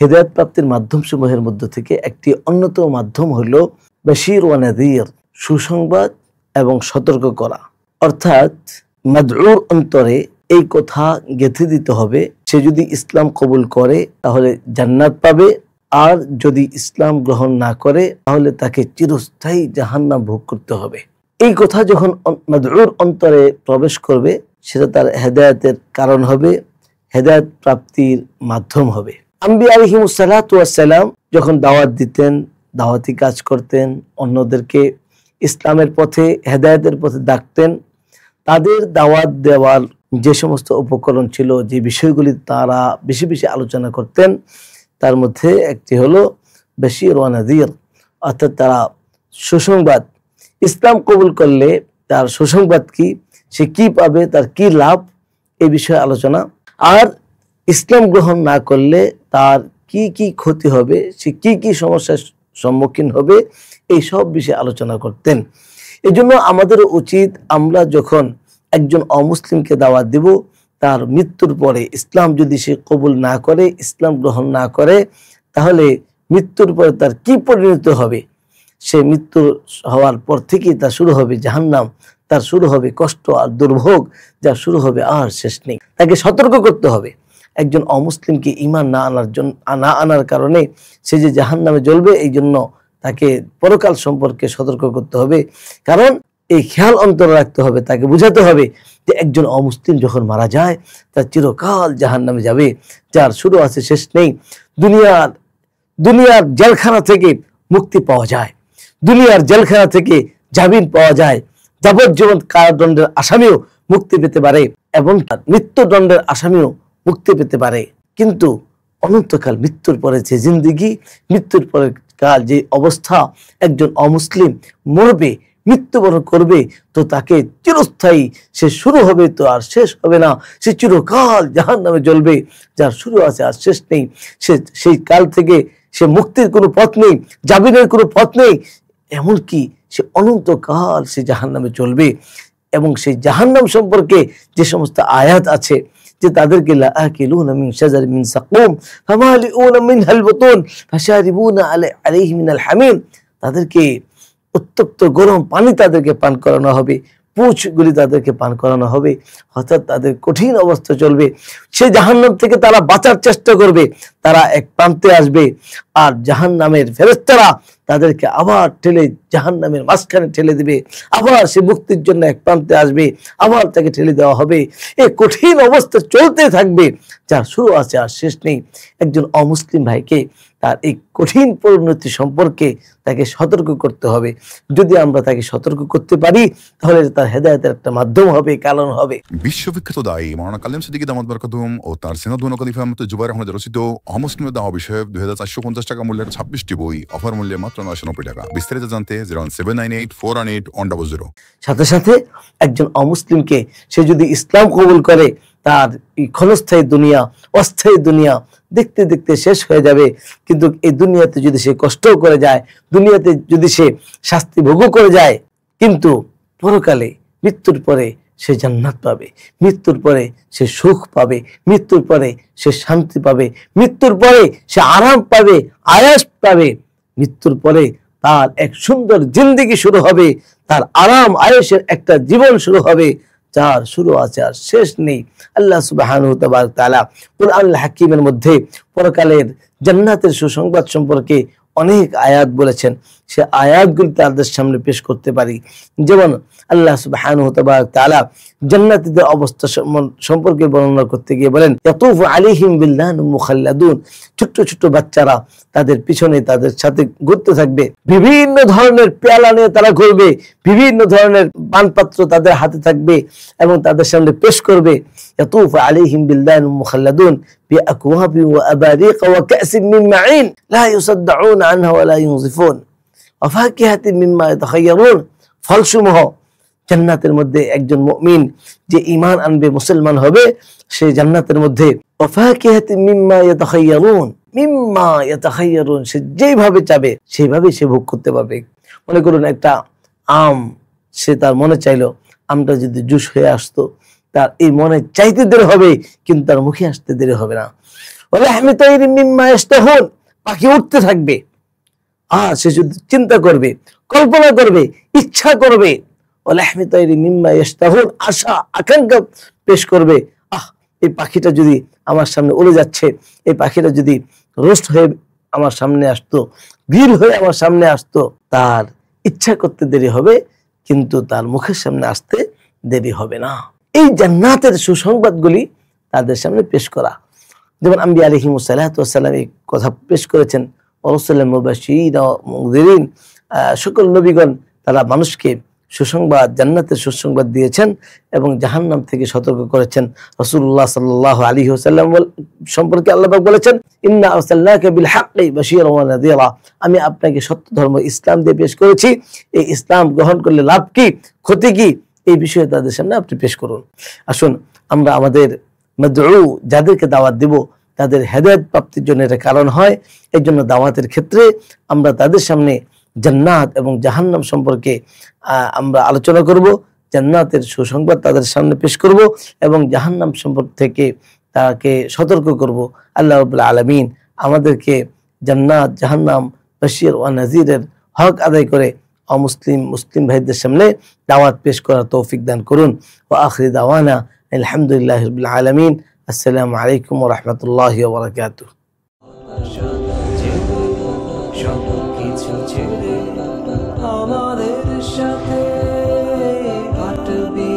হেদায়েত প্রাপ্তির মাধ্যমসমূহের মধ্য থেকে একটি অন্যতম মাধ্যম হলো বাশীর ওয়া নাযীর, সুসংবাদ এবং সতর্ক করা। অর্থাৎ মাদউর অন্তরে এই কথা গেঁথে দিতে হবে, সে যদি ইসলাম কবুল করে তাহলে জান্নাত পাবে, আর যদি ইসলাম গ্রহণ না করে তাহলে তাকে চিরস্থায়ী জাহান্নাম ভোগ করতে হবে। এই কথা যখন মাদউর অন্তরে প্রবেশ করবে সেটা তার হেদায়েতের কারণ হবে, হেদায়েত প্রাপ্তির মাধ্যম হবে। আম্বিয়া আলাইহিমুস সালাতু ওয়াস সালাম যখন দাওয়াত দিতেন, দাওয়াতি কাজ করতেন, অন্যদেরকে ইসলামের পথে হেদায়েতের পথে ডাকতেন, তাদের দাওয়াত দেওয়ার যে সমস্ত উপকরণ ছিল, যে বিষয়গুলি তারা বেশি বেশি আলোচনা করতেন, তার মধ্যে একটি হলো বাশীর ওয়া নাযীর, অর্থাৎ তারা সুসংবাদ, ইসলাম কবুল করলে তার সুসংবাদ কি, সে কি পাবে, তার কি লাভ, এই বিষয়ে আলোচনা। আর ইসলাম গ্রহণ না করলে তার কি কি ক্ষতি হবে, সে কি কি সমস্যার সম্মুখীন হবে, এই সব বিষয়ে আলোচনা করতেন। এই জন্য আমাদের উচিত, আমরা যখন একজন অমুসলিমকে দাওয়াত দিব, তার মৃত্যুর পরে ইসলাম যদি সে কবুল না করে, ইসলাম গ্রহণ না করে, তাহলে মৃত্যুর পরে তার কি পরিণত হবে, সে মৃত্যু হওয়ার পর থেকেই তার শুরু হবে জাহান্নাম, তার শুরু হবে কষ্ট আর দুর্ভোগ, যা শুরু হবে আর শেষ নেই। তাকে সতর্ক করতে হবে। একজন অমুসলিমকে ঈমান না আনার কারণে সে যে জাহান্নামে জ্বলবে, এই জন্য তাকে পরকাল সম্পর্কে সতর্ক করতে হবে। কারণ এই খেয়াল অন্তরে রাখতে হবে, তাকে বুঝাতে হবে যে একজন অমুসলিম যখন মারা যায় তার চিরকাল জাহান্নামে যাবে, যার শুরু আছে শেষ নেই। দুনিয়ার জেলখানা থেকে মুক্তি পাওয়া যায়, দুনিয়ার জেলখানা থেকে জামিন পাওয়া যায়, যাবজ্জীবন কারাদণ্ডের আসামিও মুক্তি পেতে পারে এবং মৃত্যুদণ্ডের আসামিও মুক্তি পেতে পারে। কিন্তু অনন্তকাল মৃত্যুর পরে যে জিন্দেগি, মৃত্যুর পরে কাল যে অবস্থা, একজন অমুসলিম মরবে, মৃত্যুবরণ করবে, তো তাকে চিরস্থায়ী, সে শুরু হবে তো আর শেষ হবে না, সে চিরকাল জাহান্নামে জ্বলবে, যার শুরু আছে আর শেষ নেই। সেই কাল থেকে সে মুক্তির কোনো পথ নেই, জামিনের কোনো পথ নেই, এমনকি সে অনন্তকাল সে জাহান্নামে চলবে। এবং সেই জাহান্নাম সম্পর্কে যে সমস্ত আয়াত আছে, যে তাদেরকে লাআকিলুনা মিন শাজারিন মিন সাকুম ফামালিউনা মিনহাল বুতুন ফাশারিবুনা আলাইহি মিনাল হামিম, তাদেরকে উত্তপ্ত গরম পানি তাদেরকে পান করানো হবে, পুঁছগুলি তাদেরকে পান করানো হবে, অর্থাৎ তাদের কঠিন অবস্থা চলবে। সেই জাহান্নাম থেকে তারা বাঁচার চেষ্টা করবে, তারা এক প্রান্তে আসবে, আর জাহান্নামের ফেরেশতারা তাদেরকে আবার ঠেলে জাহান্নামের মাঝখানে ঠেলে দিবে, আবার সে মুক্তির জন্য এক প্রান্তে আসবে, আবার তাকে ঠেলে দেওয়া হবে। এই কঠিন অবস্থা চলতে থাকবে, যার শুরু আছে আর শেষ নেই। একজন অমুসলিম ভাইকে তার এই কঠিন পরিণতি সম্পর্কে তাকে সতর্ক করতে হবে। যদি আমরা তাকে সতর্ক করতে পারি, তাহলে তার হেদায়েতের একটা মাধ্যম হবে, কারণ হবে। বিশ্ববিখ্যাত দায়ী মাওলানা কালেম সিদ্দিকী দামাত বরকাতুহুম ও তার সিনাদ ওয়া খলিফা মুফতি জুবাইর আহমদ রচিত অমুসলিমের দাওয়া বিষয়ক 2450 টাকা মূল্যের 26টি বই, অফার মূল্যে মাত্র 990 টাকা। বিস্তারিত জানতে 01798418100। সাথে সাথে একজন অমুসলিমকে সে যদি ইসলাম কবুল করে, তার এই ক্ষণস্থায়ী দুনিয়া, অস্থায়ী দুনিয়া দেখতে দেখতে শেষ হয়ে যাবে, কিন্তু এই দুনিয়াতে যদি সে কষ্ট করে যায়, দুনিয়াতে যদি সে শাস্তি ভোগ করে যায়, কিন্তু পরকালে মৃত্যুর পরে সে জান্নাত পাবে, মৃত্যুর পরে সে সুখ পাবে, মৃত্যুর পরে সে শান্তি পাবে, মৃত্যুর পরে সে আরাম পাবে, আয়াস পাবে, মৃত্যুর পরে তার এক সুন্দর জিন্দেগি শুরু হবে, তার আরাম আয়েশের একটা জীবন শুরু হবে, যার শুরু আছে আর শেষ নেই। আল্লাহ সুবহানাহু ওয়া তাআলা কুরআনুল হাকীমের মধ্যে পরকালের জান্নাতের সুসংবাদ সম্পর্কে অনেক আয়াত বলেছেন। সে আয়াতগুলি তাদের সামনে পেশ করতে পারি। যেমন আল্লাহ সুবহানাহু ওয়া তাআলা জান্নাতীদের অবস্থা সম্পর্কে বর্ণনা করতে গিয়ে বলেন, ইয়াতুফু আলাইহিম বিলদানুম মুখাল্লাদুন, ছোট্ট ছোট্ট বাচ্চারা তাদের পিছনে তাদের সাথে ঘুরতে থাকবে, বিভিন্ন ধরনের পেয়ালা নিয়ে তারা ঘুরবে, বিভিন্ন ধরনের পানপাত্র তাদের হাতে থাকবে এবং তাদের সামনে পেশ করবে। ইয়াতুফু আলাইহিম বিলদানুম মুখাল্লাদুন বিআকওয়াবিন ওয়া আবারিক ওয়া কাসিন মিন মাঈন লা ইউসাদদাউনা আনহা ওয়া লা ইউনজিফুন ওয়া ফাকিহাতিন মিম্মা ইয়াতাখায়্যারুন। ফলসমূহ জান্নাতের মধ্যে একজন মুমিন যে ঈমান আনবে, মুসলমান হবে, সে জান্নাতের মধ্যে ওয়া ফাকিহাতিন মিম্মা ইয়াতাখায়্যারুন, সে যেভাবে চাবে সেইভাবে সে ভোগ করতে পারবে। মনে করুন একটা আম, সে তার মনে চাইলো আমটা যদি জুস হয়ে আসতো, তার এই মনে চাইতে দেরি হবে, কিন্তু তার মুখে আসতে দেরি হবে না। ওয়ালাহমি তাইরিম মিম্মা ইয়াশতাহুন, পাখি উঠতে থাকবে। সে যদি চিন্তা করবে, কল্পনা করবে, ইচ্ছা করবে, ওয়ালাহমি তাইরিম মিম্মা ইয়াশতাহুন, আশা আকাঙ্ক্ষা পেশ করবে, এই পাখিটা যদি আমার সামনে উড়ে যাচ্ছে, এই পাখিটা যদি রোস্ট হয়ে আমার সামনে আসতো, গ্রিল হয়ে আমার সামনে আসতো, তার ইচ্ছা করতে দেরি হবে, কিন্তু তার মুখের সামনে আসতে দেরি হবে না। এই জান্নাতের সুসংবাদগুলি তাদের সামনে পেশ করা, যেমন আম্বিয়া আলাইহিমুস সালাতু ওয়াস সালাম এই কথা পেশ করেছেন, রাসূলুল্লাহ মুবাশশিরিন ওয়া মুনযিরিন, সকল নবীগণ তারা মানুষকে সুসংবাদ, জান্নাতের সুসংবাদ দিয়েছেন এবং জাহান্নাম থেকে সতর্ক করেছেন। রাসূলুল্লাহ সাল্লাল্লাহু আলাইহি ওয়াসাল্লাম সম্পর্কে আল্লাহ পাক বলেছেন, ইন্না আরসালনাকা বিল হাক্কি বাশীরান ওয়া নাযীরা, আমি আপনাকে সত্য ধর্ম ইসলাম দিয়ে পেশ করেছি, এই ইসলাম গ্রহণ করলে লাভ কি, ক্ষতি কি, এই বিষয়ে তাদের সামনে আপনি পেশ করুন। আসুন আমরা আমাদের মাদউ, যাদেরকে দাওয়াত দিব, তাদের হেদায়েত প্রাপ্তির জন্য এটা কারণ হয়। এই জন্য দাওয়াতের ক্ষেত্রে আমরা তাদের সামনে জান্নাত এবং জাহান্নাম সম্পর্কে আমরা আলোচনা করব, জান্নাতের সুসংবাদ তাদের সামনে পেশ করব এবং জাহান্নাম সম্পর্ক থেকে তাকে সতর্ক করব। আল্লাহ রাব্বুল আলামিন আমাদেরকে জান্নাত, জাহান্নাম, বাশীর ওয়া নাযীরের হক আদায় করে মুসলিম ভাইদের সামনে দাওয়াত পেশ করার তৌফিক দান করুন। ওয়া আখিরি দাওয়ানা আলহামদুলিল্লাহি রাব্বিল আলামিন। আসসালামু আলাইকুম ওয়া রাহমাতুল্লাহি ওয়া বারাকাতুহু। সবকিছু ছেড়ে আমাদের সাথে হাঁটবি।